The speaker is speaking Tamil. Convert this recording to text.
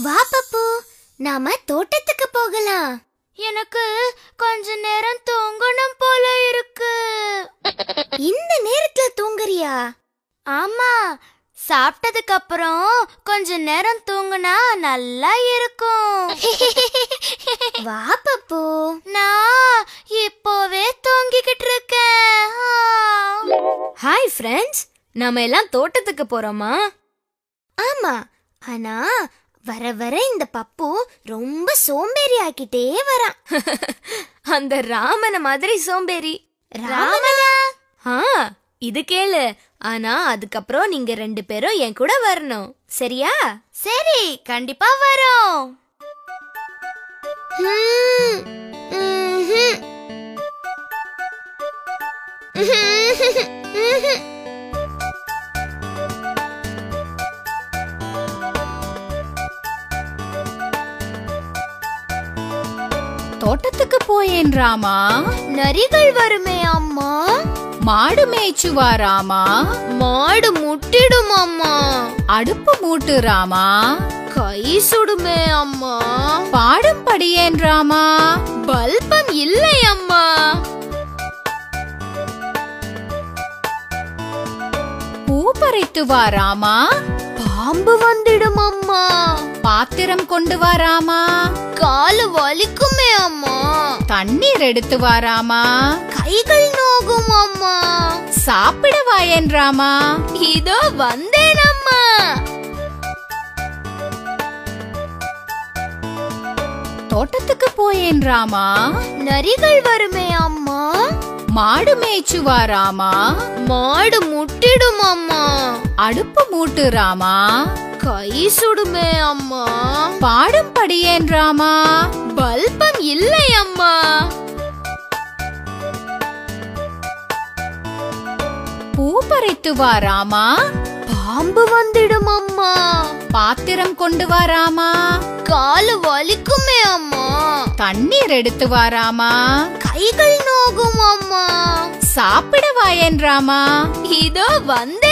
வா பப்பு, நாம தோட்டத்துக்கு போகலாம். எனக்கு கொஞ்ச நேரம் தூங்கணும் போல இருக்கு. இந்த நேரத்துல தூங்குறியா? ஆமா, சாப்பிட்டதுக்கு அப்புறம் கொஞ்ச நேரம் தூங்குனா நல்லா இருக்கும். வா பப்பு, நான் இப்போவே தூங்கிக்கிட்டு இருக்கேன். ஹாய் ஃப்ரெண்ட்ஸ், நாம எல்லாம் தோட்டத்துக்கு போறோமா? ஆமா, ஆனா வர வர இந்த பப்பு ரொம்ப சோம்பேறி ஆக்கிட்டே வரான். அந்த ராமன மாதிரி சோம்பேறி. ராமனா? இது கேளு. ஆனா அதுக்கப்புறம் நீங்க 2 பேரும் என் கூட வரணும், சரியா? சரி, கண்டிப்பா வரோம். தோட்டத்துக்கு போயேன் ராமா. நரிகள் வருமே அம்மா. மாடு மேய்ச்சுவா ராமா. மாடு முட்டிடும் அம்மா. அடுப்பு மூட்டு ராமா. கை சுடுமே அம்மா. பாடும் படியேன் ராமா. பல்பம் இல்லை அம்மா. பூ பறித்து வா ராமா. பாம்பு வந்துடும் அம்மா. பாத்திரம் கொண்டு வா ராமா. காலு வலிக்குமே அம்மா. தண்ணீர் எடுத்து வா ராமா. கைகள் நோகும் அம்மா. சாப்பிட வாயேன் ராமா. இதோ வந்தேன் அம்மா. தோட்டத்துக்கு போயேன் ராமா. நரிகள் வருமே அம்மா. மாடு மேய்ச்சுவா ராமா. மாடு முட்டிடும் அம்மா. அடுப்பு மூட்டு ராமா. கை சுடுமே அம்மா. பாடும் படியேன் ராமா. பல்பம் இல்லை அம்மா. பூ பறித்து வா ராமா. பாம்பு வந்துடும் அம்மா. பாத்திரம் கொண்டு வா ராமா. காலு வலிக்குமே அம்மா. தண்ணீர் எடுத்து வா ராமா. கைகள் நோகும் அம்மா. சாப்பிட வாயேன் ராமா. இதோ வந்தேன்